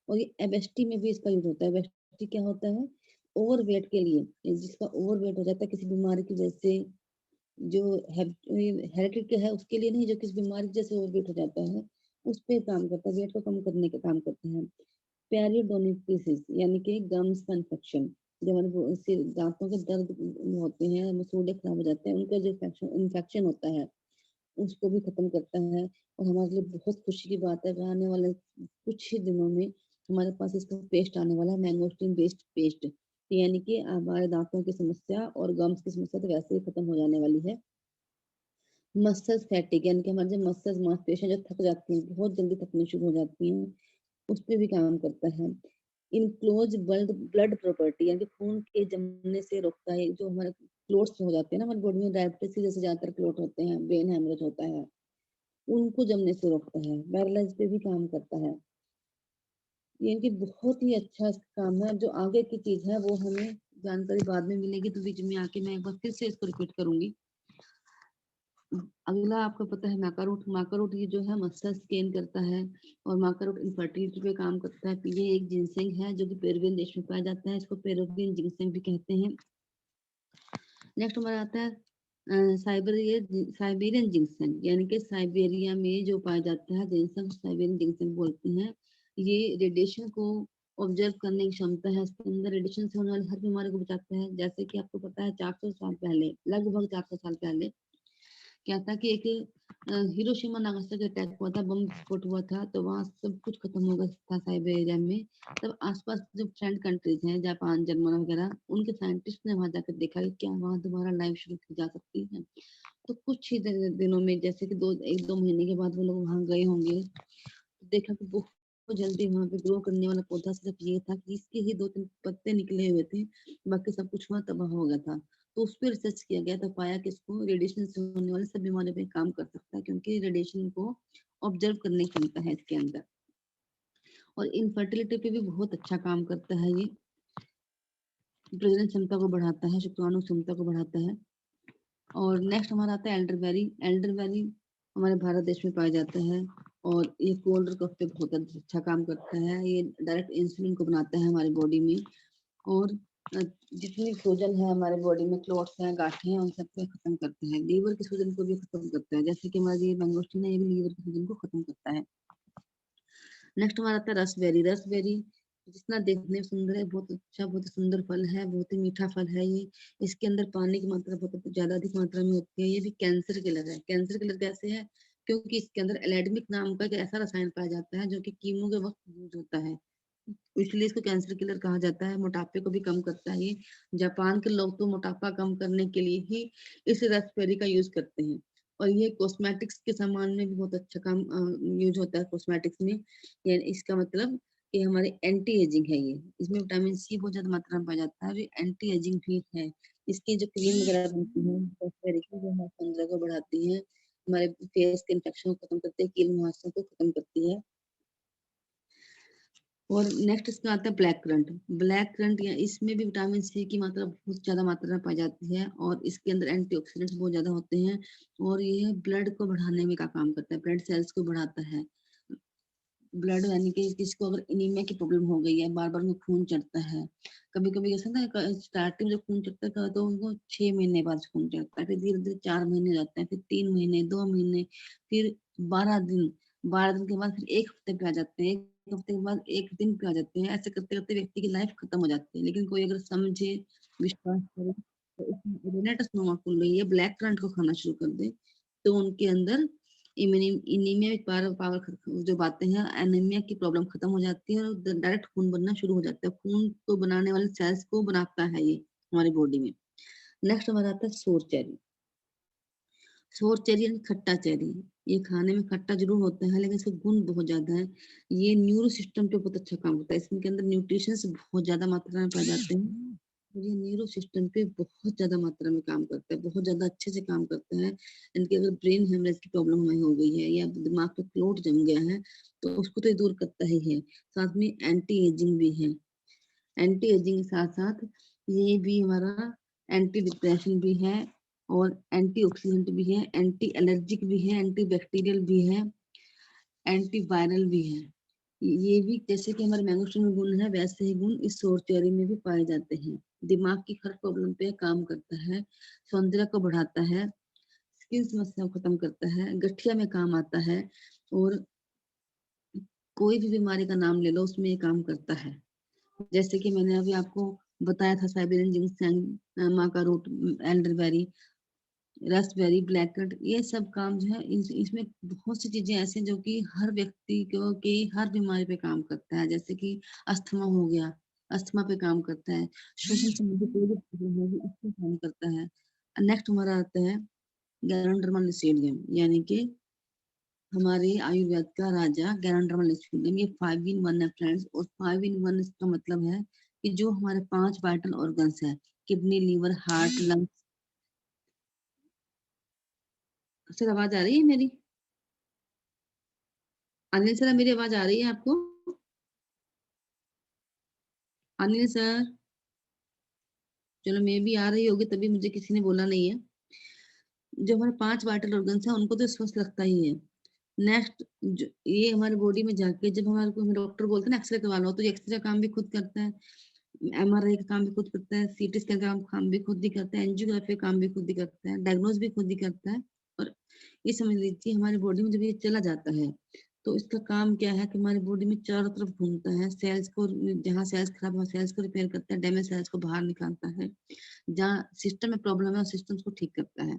और ये एबेस्टी में भी इसका यूज होता है। एबेस्टी क्या होता है, ओवरवेट के लिए, जिसका ओवरवेट हो जाता है किसी बीमारी की वजह से, जो हेरिडिटी है उसके लिए नहीं, जो किसी बीमारी की वजह से ओवरवेट हो जाता है, उस पे काम करता है, वेट को कम करने का काम करते हैं। पेरियोडोन्टिटिस यानी कि गम्स का इन्फेक्शन, जब हमारे दांतों के दर्द होते हैं, मसूड़े खराब हो जाते हैं, उनका जो इन्फेक्शन होता है उसको भी खत्म करता है। और हमारे लिए बहुत खुशी की बात है कि आने वाले कुछ ही दिनों में हमारे पास इसका पेस्ट आने वाला है, मैंगोस्टीन बेस्ड पेस्ट, यानी कि हमारे दांतों की समस्या और गम्स की समस्या तो वैसे ही खत्म हो जाने वाली है। मसल्स फैटिक यानी कि हमारे जो मसल्स मांसपेशियां जो थक जाती हैं, बहुत जल्दी थकनी शुरू हो जाती हैं, उस पे भी काम करता है। इनक्लोज ब्लड ब्लड प्रॉपर्टी यानी कि खून के जमने से रोकता है, जो हमारे क्लोट्स हो जाते हैं ना हमारी बॉडी में, डायबिटीज की जैसे ज्यादातर क्लोट होते हैं, ब्रेन हेमरेज होता है, उनको जमने से रोकता है। पैरालाइज पे भी काम करता है। यानी कि बहुत ही अच्छा काम है। जो आगे की चीज है वो हमें जानकारी बाद में मिलेगी, तो बीच में आके मैं एक बार फिर से इसको रिपीट करूंगी। अगला आपको पता है मैकारूट, मैकारूट ये जो है मस्टर्ड स्कैन करता है, और मैकारूट इनफर्टिलिटी पे काम करता है। ये एक जिनसेंग है जो कि पेरुवियन देश में पाया जाता है, इसको पेरुवियन जिनसेंग भी कहते हैं। नेक्स्ट हमारा आता है साइबेरियन जिनसेंग, यानी कि साइबेरिया में जो पाया जाता है जिनसेंग, साइबेरियन जिनसेंग बोलते हैं। ये रेडिएशन को ऑब्जर्व करने की क्षमता है, इसके अंदर रेडिएशन से होने वाली हर बीमारी को बचाता है। जैसे कि आपको पता है 400 साल पहले, लगभग 400 साल पहले क्या था कि एक हिरोशिमा नागासाकी अटैक हुआ था, बम विस्फोट हुआ था, तो वहाँ सब कुछ खत्म हो गया था साइबेरिया में। तब आसपास जो फ्रेंड कंट्रीज हैं, जापान जर्मन वगैरह, उनके साइंटिस्ट ने वहां जाकर देखा कि क्या वहां दोबारा लाइफ शुरू की जा सकती है। तो कुछ ही दिनों में, जैसे कि 1-2 महीने के बाद वो लोग वहां गए होंगे, तो देखा कि बहुत जल्दी वहां पे ग्रो करने वाला पौधा सिर्फ ये था कि इसके ही 2-3 पत्ते निकले हुए थे, बाकी सब कुछ वहां तबाह हो गया था। तो उस पर रिसर्च किया गया, तो पाया कि इसको रेडिएशन से होने वाले सब बीमारियों पे काम कर सकता है, क्योंकि रेडिएशन को ऑब्जर्व करने की क्षमता है इसके अंदर। और इनफर्टिलिटी पे भी बहुत अच्छा काम करता है ये, प्रजनन क्षमता को बढ़ाता है, शुक्राणु क्षमता को बढ़ाता है। और नेक्स्ट हमारा आता है एल्डरबेरी। एल्डरबेरी हमारे भारत देश में पाया जाता है, और ये कोल्ड और कफ पे बहुत अच्छा काम करता है। ये डायरेक्ट इंसुलिन को बनाता है हमारी बॉडी में, और जितनी सूजन है हमारे बॉडी में, क्लोट्स हैं, गांठें हैं, उन सबको खत्म करता है। लीवर की सूजन को भी खत्म करता है, जैसे कि हमारी ये मैंगोस्टीन है, ये भी लीवर की सूजन को खत्म करता है। नेक्स्ट हमारा आता है रसबेरी। रसबेरी जितना देखने में सुंदर है, बहुत अच्छा, बहुत सुंदर फल है, बहुत ही मीठा फल है ये। इसके अंदर पानी की मात्रा बहुत ज्यादा अधिक मात्रा में होती है। ये भी कैंसर किलर है। कैंसर किलर कैसे है, क्योंकि इसके अंदर एलेडमिक नाम का एक ऐसा रसायन पाया जाता है जो कि कीमो के वक्त यूज होता है, इसलिए इसको कैंसर किलर कहा जाता है। मोटापे को भी कम करता है ये। जापान के लोग तो मोटापा कम करने के लिए ही इस रास्पबेरी का यूज करते हैं। और ये कॉस्मेटिक्स के सामान में भी बहुत अच्छा काम यूज होता है कॉस्मेटिक्स में। यानी इसका मतलब कि हमारे एंटी एजिंग है ये, इसमें विटामिन सी बहुत ज्यादा मात्रा में पाया जाता है, और ये एंटी एजिंग भी है। इसकी जो क्रीम वगैरह बनती है रास्पबेरी की, जो हमारे पंद्रह को बढ़ाती है, हमारे फेस के इन्फेक्शन को खत्म करती है, कील मुहासों को खत्म करती है। और नेक्स्ट इसका आता है ब्लैक करंट। ब्लैक करंट या इसमें भी विटामिन सी की मात्रा बहुत ज्यादा मात्रा में पाई जाती है और इसके अंदर एंटीऑक्सीडेंट्स बहुत ज्यादा होते हैं और ये ब्लड को बढ़ाने में का काम करता है, ब्लड सेल्स को बढ़ाता है। ब्लड यानी कि किसी को अगर एनीमिया की प्रॉब्लम हो गई है, बार बार उनको खून चढ़ता है, कभी कभी ऐसा ना स्टार्टिंग में जब खून चढ़ता है तो उनको 6 महीने बाद खून चढ़ता है, फिर धीरे धीरे 4 महीने हो जाते हैं, फिर 3 महीने, 2 महीने, फिर 12 दिन, 12 दिन के बाद फिर एक हफ्ते पे आ जाते हैं, एक हफ्ते के बाद एक दिन पे आ जाते हैं। ऐसे करते करते व्यक्ति की लाइफ खत्म हो जाती है। लेकिन कोई अगर समझे, विश्वास करे तो इसमें रेनेटस नोवा को ले ब्लैक करंट को खाना शुरू कर दे तो उनके अंदर इनीमिया पावर जो बातें हैं, एनीमिया की प्रॉब्लम खत्म हो जाती है और डायरेक्ट खून बनना शुरू हो जाता है। खून को बनाने वाले सेल्स को बनाता है ये हमारी बॉडी में। नेक्स्ट हमारा आता है सोर चेरी। सोर चेरी यानी खट्टा चेरी। ये खाने में खट्टा जरूर होता है लेकिन इसके गुण बहुत ज्यादा है। ये न्यूरो सिस्टम पे बहुत अच्छा काम करता है। इसके अंदर न्यूट्रिशंस बहुत ज्यादा मात्रा में पाए जाते हैं और ये न्यूरो सिस्टम पे बहुत ज्यादा मात्रा में काम करता है, बहुत ज्यादा अच्छे से काम करता है। इनके अगर ब्रेन हेमरेज की प्रॉब्लम हमें हो गई है या दिमाग पे क्लोट जम गया है तो उसको तो ये दूर करता ही है। साथ में एंटी एजिंग भी है। एंटी एजिंग के साथ साथ ये भी हमारा एंटी डिप्रेशन भी है और एंटी ऑक्सीडेंट भी है, एंटी एलर्जिक भी है, एंटी बैक्टीरियल भी है, एंटी वायरल भी है। ये भी जैसे कि हमारे मैंगोस्टीन में गुण है वैसे ही गुण इस सोर चेरी में भी पाए जाते हैं। दिमाग की हर प्रॉब्लम पे काम करता है, सौंदर्य को बढ़ाता है, स्किन समस्या को खत्म करता है, गठिया में काम आता है और कोई भी बीमारी का नाम ले लो उसमें ये काम करता है। जैसे कि मैंने अभी आपको बताया था साइबेरियन जिंक्सैंग, माका रूट, एल्डरबेरी, रास्पबेरी, ब्लैककट, ये सब काम जो है इसमें बहुत सी चीजें ऐसी हैं जो कि हर व्यक्ति को के हर बीमारी पे काम करता है। जैसे कि अस्थमा हो गया, अस्थमा पे काम करता है, श्वसन संबंधी कोई भी प्रॉब्लम होगी उस पे काम करता है। नेक्स्ट हमारा आता है गैरंडर्मा लिसिडियम, यानी कि हमारे आयुर्वेद का राजा गैरंडर्मा लिसिडियम। ये 5 in 1 है फ्रेंड्स, और 5 in 1 इसका मतलब है कि जो हमारे 5 वाइटल ऑर्गन्स है, kidney, liver, heart, lungs. Sir आवाज आ रही है मेरी? अनिल सर मेरी आवाज आ रही है आपको? अनिल सर, चलो मे भी आ रही होगी तभी मुझे किसी ने बोला नहीं है। जो हमारे 5 वाइटल ऑर्गन्स हैं उनको तो स्वस्थ लगता ही है। नेक्स्ट ये हमारी बॉडी में जाके जब हमारे को डॉक्टर बोलते हैं ना एक्सरे करवा लो, तो ये एक्सरे काम भी खुद करता है, एमआरआई का काम भी खुद करता है, सीटी स्कैन का काम भी खुद ही करता है, एंजियोग्राफी का काम भी खुद ही करता है, डायग्नोज भी खुद ही करता है। और ये समझ लीजिए हमारी बॉडी में जब ये चला जाता है तो इसका काम क्या है कि हमारी बॉडी में चारों तरफ घूमता है, सेल्स को, जहाँ सेल्स खराब है सेल्स को रिपेयर करता है, डैमेज सेल्स को बाहर निकालता है, जहाँ सिस्टम में प्रॉब्लम है सिस्टम को ठीक करता है।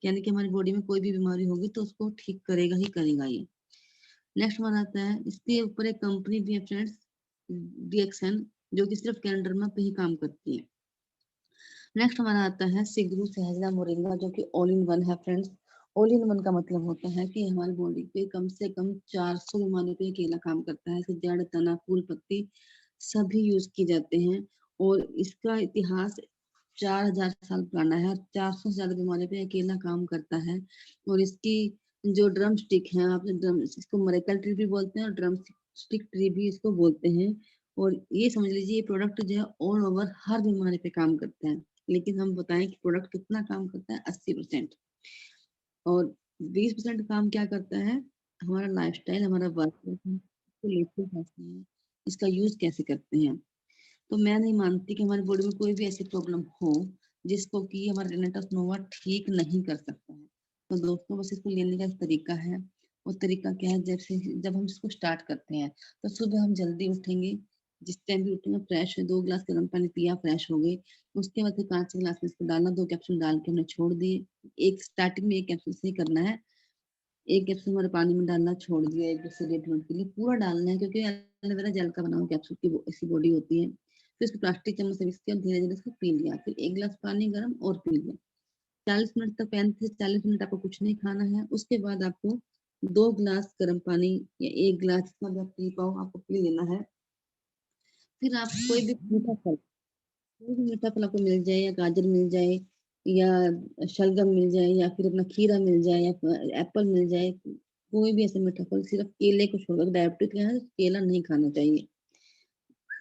यानी कि हमारी बॉडी में कोई भी बीमारी होगी तो उसको ठीक करेगा ही करेगा ये। नेक्स्ट वन आता है, इसके ऊपर एक कंपनी भी है फ्रेंड्स, डीएक्सएन, जो कि सिर्फ कैंडरमा पे ही काम करती है। नेक्स्ट हमारा आता है सिगरू सहजना मोरिंगा, जो कि ऑल इन वन है फ्रेंड्स। ऑल इन वन का मतलब होता है कि हमारी बॉडी पे कम से कम 400 बीमारी पे अकेला काम करता है। इसके जड़, तना, फूल, पत्ती सभी यूज किए जाते हैं और इसका इतिहास 4000 साल पुराना है। 400 से ज्यादा बीमारी पे अकेला काम करता है। और इसकी जो ड्रम स्टिक है, आप ड्रम इसको मरेकल ट्री भी बोलते हैं और ड्रम स्टिक ट्री भी इसको बोलते हैं। और ये समझ लीजिए ये प्रोडक्ट जो है ऑल ओवर हर बीमारी पे काम करता है। लेकिन हम बताएं कि प्रोडक्ट कितना काम करता है, 80%। और 20% काम क्या करता है, हमारा लाइफस्टाइल, हमारा वर्क इसको लेके कैसे हैं, इसका यूज कैसे करते हैं। तो मैं नहीं मानती कि हमारी बॉडी में कोई भी ऐसी प्रॉब्लम हो जिसको कि हमारा रेनेटस नोवा ठीक नहीं कर सकता है। तो दोस्तों बस इसको लेने का एक तरीका है। वो तरीका क्या है, जैसे जब हम इसको स्टार्ट करते हैं तो सुबह हम जल्दी उठेंगे, जिस टाइम भी उठेंगे फ्रेश है, 2 गिलास गर्म पानी पिया, फ्रेश हो गए। उसके बाद फिर कांच के गिलास में इसको डालना, 2 कैप्सूल डाल के हमने छोड़ दिए। एक स्टार्टिंग में 1 कैप्सूल से ही करना है। 1 कैप्सूल हमारे पानी में डालना, छोड़ दिया 1 से 1.5 मिनट के लिए, पूरा डालना है क्योंकि एलोवेरा जेल का बना हुआ कैप्सूल की ऐसी बॉडी होती है। फिर उसको प्लास्टिक चम्मच से मिक्स किया, धीरे धीरे उसको पी लिया, फिर 1 गिलास पानी गर्म और पी लिया। 40 मिनट तक, 35 से 40 मिनट आपको कुछ नहीं खाना है। उसके बाद आपको 2 गिलास गर्म पानी या 1 गिलास जितना भी आप पी पाओ आपको पी लेना है। फिर आप कोई भी मीठा फल, कोई भी मीठा फल आपको मिल जाए, या गाजर मिल जाए, या शलगम मिल जाए, या फिर अपना खीरा मिल जाए, या एप्पल मिल जाए, कोई भी ऐसा मीठा फल, सिर्फ केले को छोड़कर, डायबिटीज का है केला नहीं खाना चाहिए।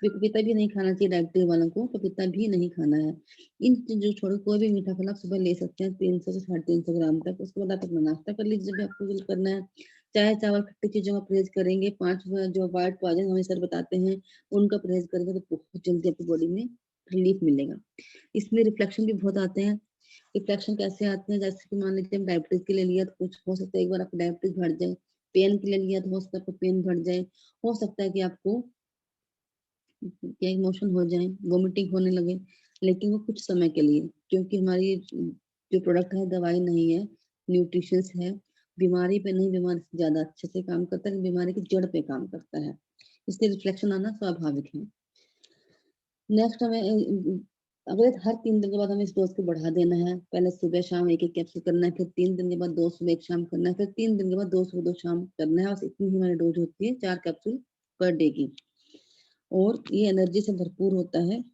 पपीता भी नहीं खाना चाहिए, डायबिटीज वालों को पपीता भी नहीं खाना है। इन जो छोड़ो, कोई भी मीठा फल आप सुबह ले सकते हैं 300 से 350 ग्राम तक। उसके बाद आप अपना नाश्ता कर लीजिए जब भी आपको जो करना है। चाय चावल खट्टी चीजों का परहेज करेंगे, 5 जो व्हाइट पॉइजन हमें सर बताते हैं उनका परहेज करेंगे तो बहुत जल्दी आपकी बॉडी में रिलीफ मिलेगा। इसमें रिफ्लेक्शन भी बहुत आते हैं। रिफ्लेक्शन कैसे आते हैं, जैसे कि मान लीजिए हम डायबिटीज के लिए लिया तो कुछ हो सकता है एक बार आपको डायबिटीज बढ़ जाए, पेन के लिए लिया तो हो सकता है आपको पेन बढ़ जाए, हो सकता है कि आपको क्या इमोशन हो जाए, वोमिटिंग होने लगे, लेकिन वो कुछ समय के लिए, क्योंकि हमारी जो प्रोडक्ट है दवाई नहीं है, न्यूट्रिशंस है। बीमारी पे नहीं, बीमारी से ज्यादा अच्छे से काम करता है, बीमारी की जड़ पे काम करता है, इसलिए रिफ्लेक्शन आना स्वाभाविक है। नेक्स्ट हमें अगर हर 3 दिन के बाद हमें इस डोज को बढ़ा देना है। पहले सुबह शाम एक एक कैप्सूल करना है, फिर 3 दिन के बाद 2 सुबह 1 शाम करना है, फिर 3 दिन के बाद 2 सुबह 2 शाम करना है। बस इतनी ही हमारी डोज होती है 4 कैप्सूल पर डे की, और ये एनर्जी से भरपूर होता है।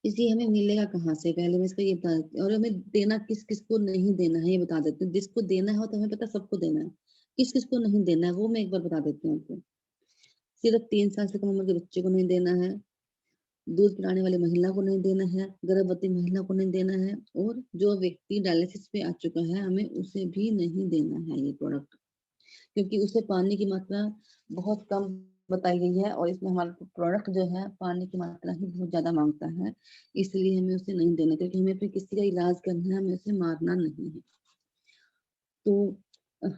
इसलिए हमें मिलेगा कहाँ से, पहले मैं इसका ये बता देती हूँ। और हमें देना किस किस को नहीं देना है ये बता देती हूँ। जिसको देना हो तो हमें पता सबको देना है, किस किस को नहीं देना है वो मैं एक बार बता देती हूँ आपको। सिर्फ 3 साल से कम उम्र के बच्चे को नहीं देना है, दूध पिलाने वाली महिला को नहीं देना है, गर्भवती महिला को नहीं देना है, और जो व्यक्ति डायलिसिस पे आ चुका है हमें उसे भी नहीं देना है ये प्रोडक्ट, क्योंकि उससे पानी की मात्रा बहुत कम बताई गई है, और इसमें हमारा प्रोडक्ट जो है पानी की मात्रा ही बहुत ज्यादा मांगता है, इसलिए हमें उसे नहीं देना, क्योंकि हमें फिर किसी का इलाज करना है, हमें उसे मारना नहीं है। तो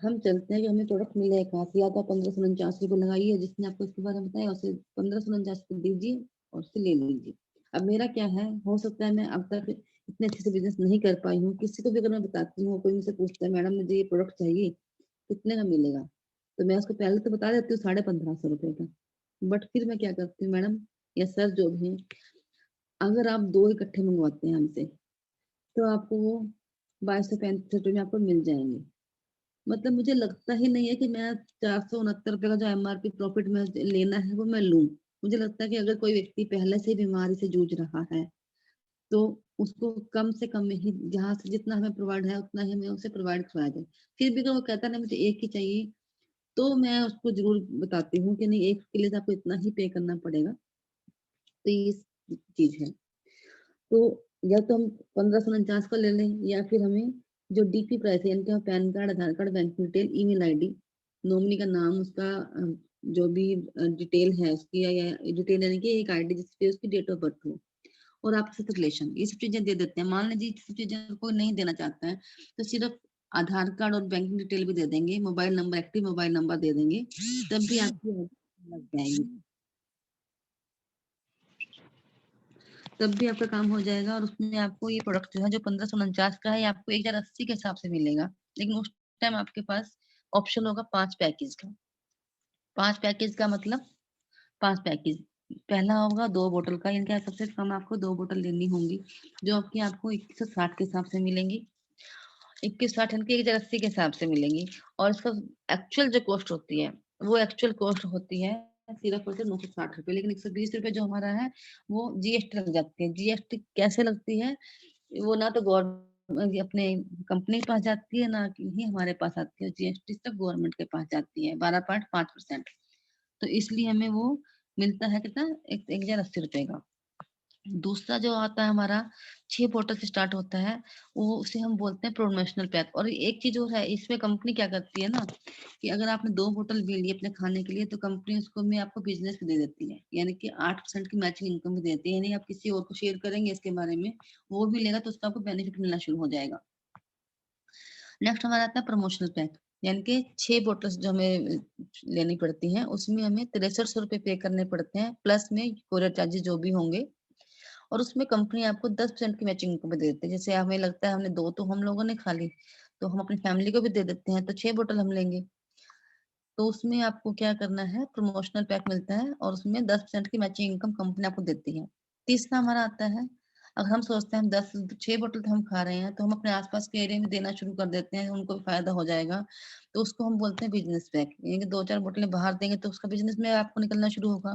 हम चलते हैं कि हमें प्रोडक्ट मिले है कहाँ से। या तो 1549 को लगाइए, जिसने आपको इसके बारे में बताया उसे 1549 को दीजिए और उसे ले लीजिए। अब मेरा क्या है, हो सकता है मैं अब तक इतने अच्छे से बिजनेस नहीं कर पाई हूँ, किसी को भी अगर मैं बताती हूँ, कोई मुझसे पूछता है मैडम मुझे ये प्रोडक्ट चाहिए, कितने का मिलेगा, तो मैं उसको पहले तो बता देती हूँ 1550 रुपए का। बट फिर मैं क्या करती हूँ मैडम या सर जो भी है, अगर आप 2 इकट्ठे मंगवाते हैं हमसे तो आपको वो 2235 रुपये में आपको मिल जाएंगे। मतलब मुझे लगता ही नहीं है कि मैं 469 रुपये का जो एमआरपी प्रॉफिट में लेना है वो मैं लूं। मुझे लगता है कि अगर कोई व्यक्ति पहले से बीमारी से जूझ रहा है तो उसको कम से कम में ही, जहाँ से जितना हमें प्रोवाइड है उतना ही हमें उसे प्रोवाइड करवाया जाए। फिर भी अगर वो कहता है ना मुझे एक ही चाहिए, तो मैं उसको जरूर बताती हूँ कि नहीं, एक के लिए तो आपको इतना ही पे करना पड़ेगा। तो ये चीज है। तो या तो हम 1549 का ले लें, या फिर हमें जो डीपी प्राइस है, यानी कि PAN card, Aadhaar card, bank detail, email ID, nominee का नाम, उसका जो भी डिटेल है उसकी, या डिटेल यानी कि एक आईडी जिसपे उसकी डेट ऑफ बर्थ हो, और आपके साथ रिलेशन, ये सब चीजें दे देते हैं। मान लीजिए ये सब चीजें कोई नहीं देना चाहता है तो सिर्फ आधार कार्ड और बैंक डिटेल भी दे देंगे, mobile number, active mobile number दे देंगे, तब भी आपकी लग जाएगी, तब भी आपका काम हो जाएगा। और उसमें आपको ये प्रोडक्ट जो है जो 1549 का है, आपको 1080 के हिसाब से मिलेगा, लेकिन उस टाइम आपके पास ऑप्शन होगा 5 पैकेज का। 5 पैकेज का मतलब 5 पैकेज, पहला होगा 2 बोतल का, इनका सबसे कम आपको 2 बोतल लेनी होंगी, जो आपकी आपको 2160 के हिसाब से मिलेंगी। 2160 इनके 1080 के हिसाब से मिलेंगी। और इसका एक्चुअल जो कॉस्ट होती है, वो एक्चुअल कॉस्ट होती है सिर्फ और सिर्फ 960 रुपये, लेकिन 120 रुपये जो हमारा है वो जीएसटी लग जाती है। जीएसटी कैसे लगती है, वो ना तो गवर्नमेंट अपने कंपनी के पास जाती है, ना कि ही हमारे पास आती है, जीएसटी तक गवर्नमेंट के पास जाती है 12.5%। तो इसलिए हमें वो मिलता है कितना, 1080 रुपये का। दूसरा जो आता है हमारा 6 बोतल से स्टार्ट होता है, वो उसे हम बोलते हैं प्रोमोशनल पैक। और एक चीज और है, इसमें कंपनी क्या करती है ना, कि अगर आपने 2 बोतल भी ली अपने खाने के लिए तो कंपनी उसको में आपको बिजनेस भी दे देती है, यानी कि 8% की मैचिंग इनकम भी देती है, यानी आप किसी और को शेयर करेंगे इसके बारे में, वो भी लेगा तो उसका आपको बेनिफिट मिलना शुरू हो जाएगा। नेक्स्ट हमारा आता है प्रमोशनल पैक, यानी कि 6 बोतल्स जो हमें लेनी पड़ती हैं, उसमें हमें 6300 रुपये पे करने पड़ते हैं, प्लस में कोरियर चार्जेस जो भी होंगे। और उसमें कंपनी आपको 10% की मैचिंग इनकम भी दे देती है। जैसे हमें लगता है हमने 2 तो हम लोगों ने खा ली, तो हम अपनी फैमिली को भी दे देते हैं, तो 6 बोतल हम लेंगे। तो उसमें आपको क्या करना है, प्रमोशनल पैक मिलता है और उसमें 10% की मैचिंग इनकम कंपनी आपको देती है। तीसरा हमारा आता है, अगर हम सोचते हैं हम 6 बोतल तो हम खा रहे हैं, तो हम अपने आसपास के एरिया में देना शुरू कर देते हैं, उनको भी फायदा हो जाएगा, तो उसको हम बोलते हैं बिजनेस पैक। यानी कि 2-4 बोतलें बाहर देंगे तो उसका बिजनेस में आपको निकलना शुरू होगा।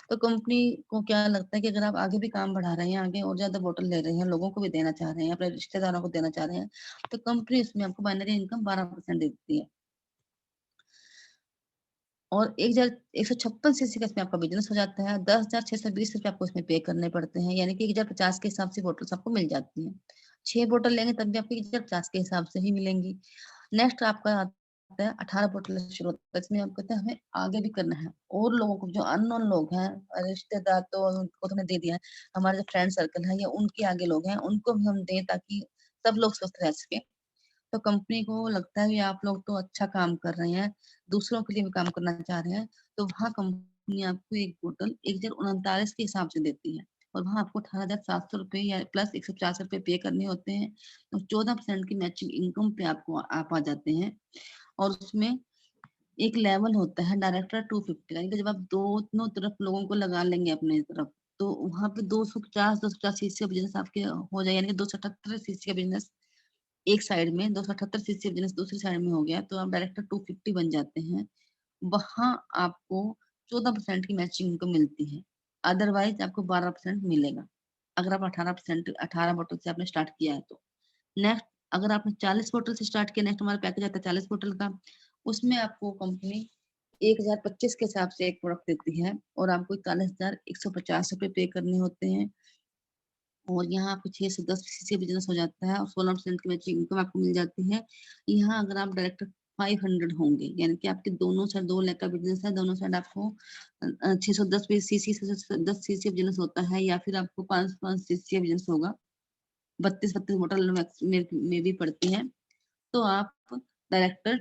तो कंपनी को क्या लगता है कि अगर आप आगे भी काम बढ़ा रहे हैं, आगे और ज्यादा बोतल ले रहे हैं, लोगों को भी देना चाह रहे हैं, अपने रिश्तेदारों को देना चाह रहे हैं, तो कंपनी इसमें आपको बाइनरी इनकम 12% देती है। और 1156 सीसी का इसमें आपका बिजनेस हो जाता है। 10,620 रुपए आपको इसमें पे करने पड़ते हैं, यानी कि 1050 के हिसाब से बोटल्स आपको मिल जाती हैं। 6 बोतल लेंगे तब भी आपको 1050 के हिसाब से ही मिलेंगी। नेक्स्ट आपका आता है 18 बोतल से शुरू होता है। इसमें हम कहते हैं हमें आगे भी करना है और लोगों को, जो अननोन लोग हैं, रिश्तेदार तो उनको तो हमने दे दिया है, हमारे जो फ्रेंड सर्कल है या उनके आगे लोग हैं उनको भी हम दें ताकि सब लोग स्वस्थ रह सके। तो कंपनी को लगता है कि आप लोग तो अच्छा काम कर रहे हैं, दूसरों के लिए भी काम करना चाह रहे हैं, तो वहाँ कंपनी आपको एक बोतल 1039 के हिसाब से देती है और वहाँ आपको 18,700 रुपए या प्लस 150 रुपए पे करने होते हैं। तो 14% की मैचिंग इनकम पे आपको आप आ जाते हैं। और उसमें एक लेवल होता है डायरेक्टर 250 यानी कि जब आप दोनों तरफ लोगों को लगा लेंगे अपने तरफ, तो वहाँ पे 250 सीसी का बिजनेस आपके हो जाए, यानी कि 278 सीसी का बिजनेस एक साइड में, 278 सीसी का बिजनेस दूसरी साइड में हो गया, तो आप डायरेक्टर 250 बन जाते हैं। वहां आपको 14% की मैचिंग इनकम मिलती है, अदरवाइज आपको 12% मिलेगा अगर आप 18 बोतल से आपने स्टार्ट किया है तो। नेक्स्ट, अगर आपने 40 बोतल से स्टार्ट किया, नेक्स्ट हमारा पैकेज आता है 40 बोतल का, उसमें आपको कंपनी 1025 के हिसाब से एक प्रोडक्ट देती है और आपको 41,150 रुपए पे करने होते हैं। और यहाँ आपको 6 से 10 सीसी बिजनेस हो जाता है और 16% की मैचिंग इनकम आपको मिल जाती है। यहाँ अगर आप डायरेक्टर 500 होंगे, यानी कि आपके दोनों साइड 2 लाख का बिजनेस है, दोनों साइड आपको 610 सीसी से 10 सीसी बिजनेस होता है, या फिर आपको 5 सीसी बिजनेस होगा, 32 बोतल में भी पड़ती है, तो आप डायरेक्टर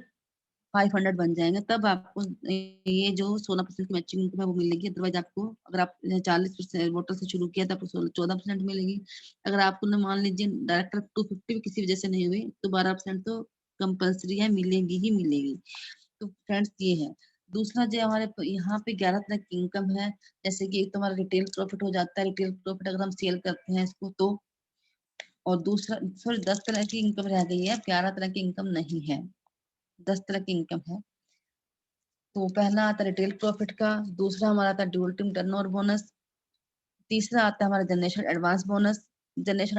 500 बन जाएंगे। तब आपको ये जो 16% की मैचिंग इनकम है वो मिलेगी। अदरवाइज आपको, अगर आप 40% बोतल से शुरू किया तो आपको 14% मिलेगी। अगर आपको न मान लीजिए डायरेक्टर 250 भी किसी वजह से नहीं हुई तो 12% तो कंपल्सरी है, मिलेगी ही मिलेगी। तो फ्रेंड्स ये है। दूसरा जो हमारे यहाँ पे 11 तरह की इनकम है, जैसे कि एक तो हमारा रिटेल प्रॉफिट हो जाता है, रिटेल प्रॉफिट अगर हम सेल करते हैं इसको तो। और दूसरा, सॉरी, 10 तरह की इनकम रह गई है, 11 तरह की इनकम नहीं है, 10 तरह की इनकम है। तो पहला आता है रिटेल प्रॉफिट का, दूसरा हमारा आता है ड्यूल टीम टर्नओवर बोनस, तीसरा आता है हमारा जनरेशन एडवांस बोनस। जनरेशन